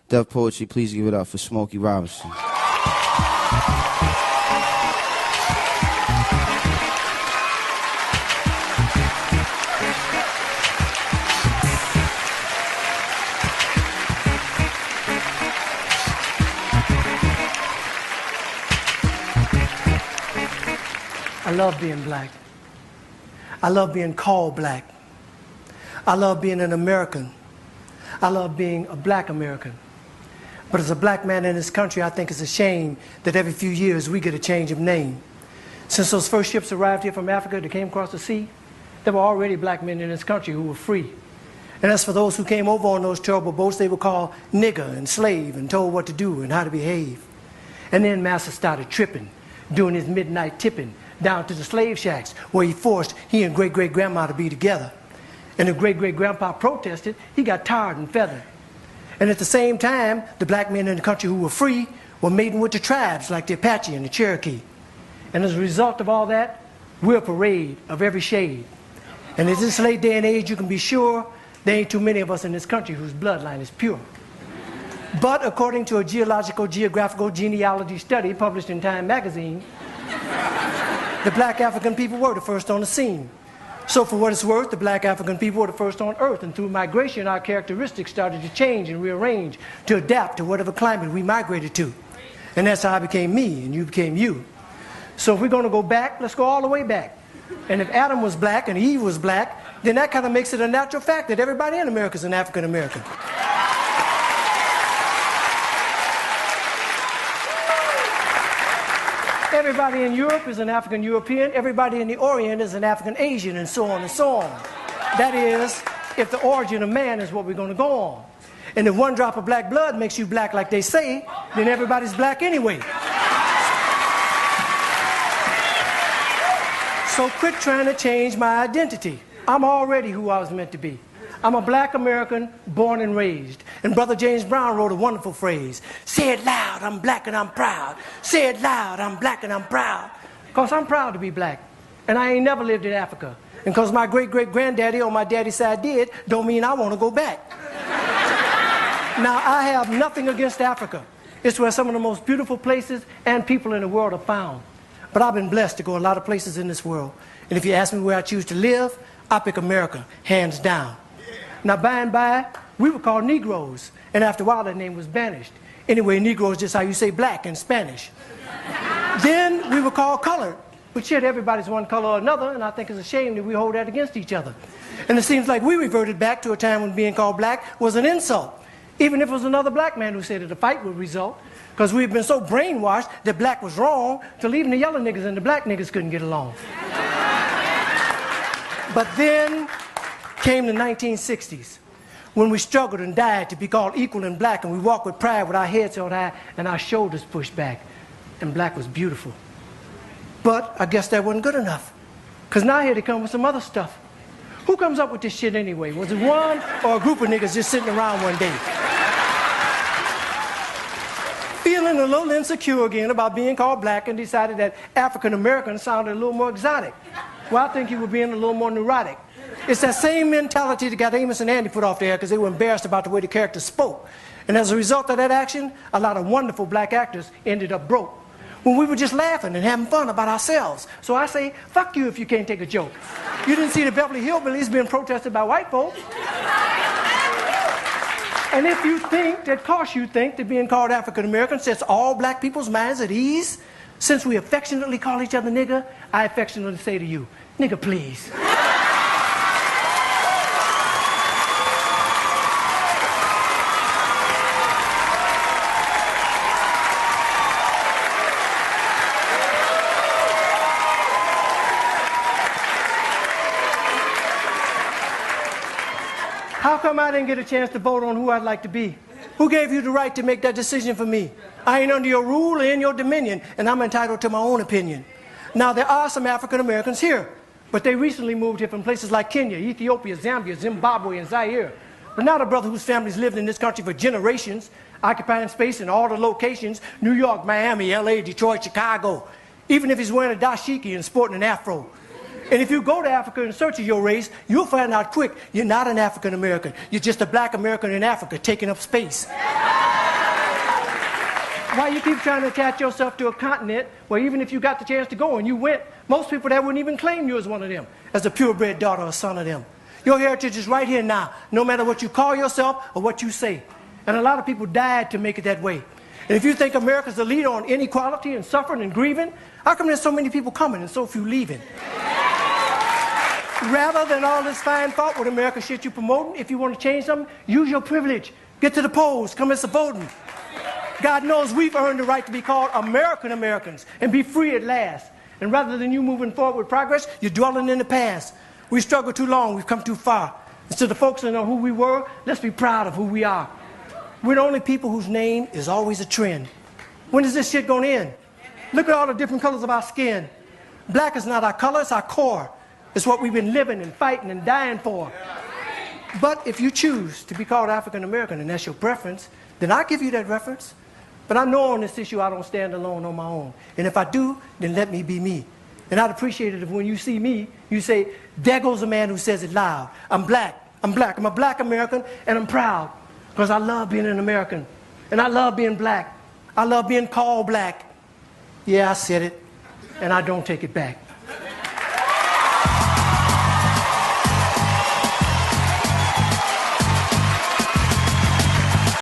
Def Poetry, please give it up for Smokey Robinson. I love being black. I love being called black. I love being an American. I love being a black American. But as a black man in this country, I think it's a shame that every few years we get a change of name. Since those first ships arrived here from Africa that came across the sea, there were already black men in this country who were free. And as for those who came over on those terrible boats, they were called nigger and slave and told what to do and how to behave. And then Master started tripping, doing his midnight tipping down to the slave shacks where he forced he and great-great-grandma to be together. And if great-great-grandpa protested, he got tarred and feathered. And at the same time, the black men in the country who were free were mating with the tribes like the Apache and the Cherokee. And as a result of all that, we're a parade of every shade. And in this late day and age, you can be sure there ain't too many of us in this country whose bloodline is pure. But according to a geographical genealogy study published in Time magazine, the black African people were the first on the scene. So for what it's worth, the black African people were the first on earth, and through migration our characteristics started to change and rearrange to adapt to whatever climate we migrated to. And that's how I became me and you became you. So if we're going to go back, let's go all the way back. And if Adam was black and Eve was black, then that kind of makes it a natural fact that everybody in America is an African American. Everybody in Europe is an African European. Everybody in the Orient is an African Asian, and so on and so on. That is, if the origin of man is what we're going to go on. And if one drop of black blood makes you black like they say, then everybody's black anyway. So quit trying to change my identity. I'm already who I was meant to be. I'm a black American born and raised. And Brother James Brown wrote a wonderful phrase. Say it loud, I'm black and I'm proud. Say it loud, I'm black and I'm proud. Because I'm proud to be black. And I ain't never lived in Africa. And because my great-great-granddaddy on my daddy's side did, don't mean I want to go back. Now, I have nothing against Africa. It's where some of the most beautiful places and people in the world are found. But I've been blessed to go a lot of places in this world. And if you ask me where I choose to live, I pick America, hands down. Now, by and by, we were called Negroes, and after a while, that name was banished. Anyway, Negro is just how you say black in Spanish. Then we were called colored, but shit, everybody's one color or another, and I think it's a shame that we hold that against each other. And it seems like we reverted back to a time when being called black was an insult, even if it was another black man who said that a fight would result, because we've been so brainwashed that black was wrong till even the yellow niggas and the black niggas couldn't get along. But then came the 1960s, when we struggled and died to be called equal and black, and we walked with pride with our heads held high and our shoulders pushed back, and black was beautiful. But I guess that wasn't good enough, because now here they come with some other stuff. Who comes up with this shit anyway? Was it one or a group of niggas just sitting around one day? Feeling a little insecure again about being called black, and decided that African American sounded a little more exotic. Well, I think you were being a little more neurotic. It's that same mentality that got Amos and Andy put off there because they were embarrassed about the way the characters spoke. And as a result of that action, a lot of wonderful black actors ended up broke when we were just laughing and having fun about ourselves. So I say, fuck you if you can't take a joke. You didn't see the Beverly Hillbillies being protested by white folks. And if you think that, cause you think that being called African American sets all black people's minds at ease, since we affectionately call each other nigger, I affectionately say to you, nigger please. How come I didn't get a chance to vote on who I'd like to be? Who gave you the right to make that decision for me? I ain't under your rule or in your dominion, and I'm entitled to my own opinion. Now, there are some African Americans here, but they recently moved here from places like Kenya, Ethiopia, Zambia, Zimbabwe, and Zaire. But not a brother whose family's lived in this country for generations, occupying space in all the locations, New York, Miami, LA, Detroit, Chicago, even if he's wearing a dashiki and sporting an afro. And if you go to Africa in search of your race, you'll find out quick, you're not an African American. You're just a black American in Africa taking up space. Why you keep trying to attach yourself to a continent where even if you got the chance to go and you went, most people there wouldn't even claim you as one of them, as a purebred daughter or son of them. Your heritage is right here now, no matter what you call yourself or what you say. And a lot of people died to make it that way. And if you think America's the leader on inequality and suffering and grieving, how come there's so many people coming and so few leaving? Rather than all this fine thought with America shit you promoting, if you want to change something, use your privilege. Get to the polls, come and voting. God knows we've earned the right to be called American Americans and be free at last. And rather than you moving forward with progress, you're dwelling in the past. We struggled too long, we've come too far. Instead of focusing on who we were, let's be proud of who we are. We're the only people whose name is always a trend. When is this shit gonna end? Look at all the different colors of our skin. Black is not our color, it's our core. It's what we've been living and fighting and dying for. But if you choose to be called African American and that's your preference, then I'll give you that reference. But I know on this issue I don't stand alone on my own. And if I do, then let me be me. And I'd appreciate it if when you see me, you say, there goes a man who says it loud. I'm black. I'm black. I'm a black American, and I'm proud. Because I love being an American. And I love being black. I love being called black. Yeah, I said it, and I don't take it back.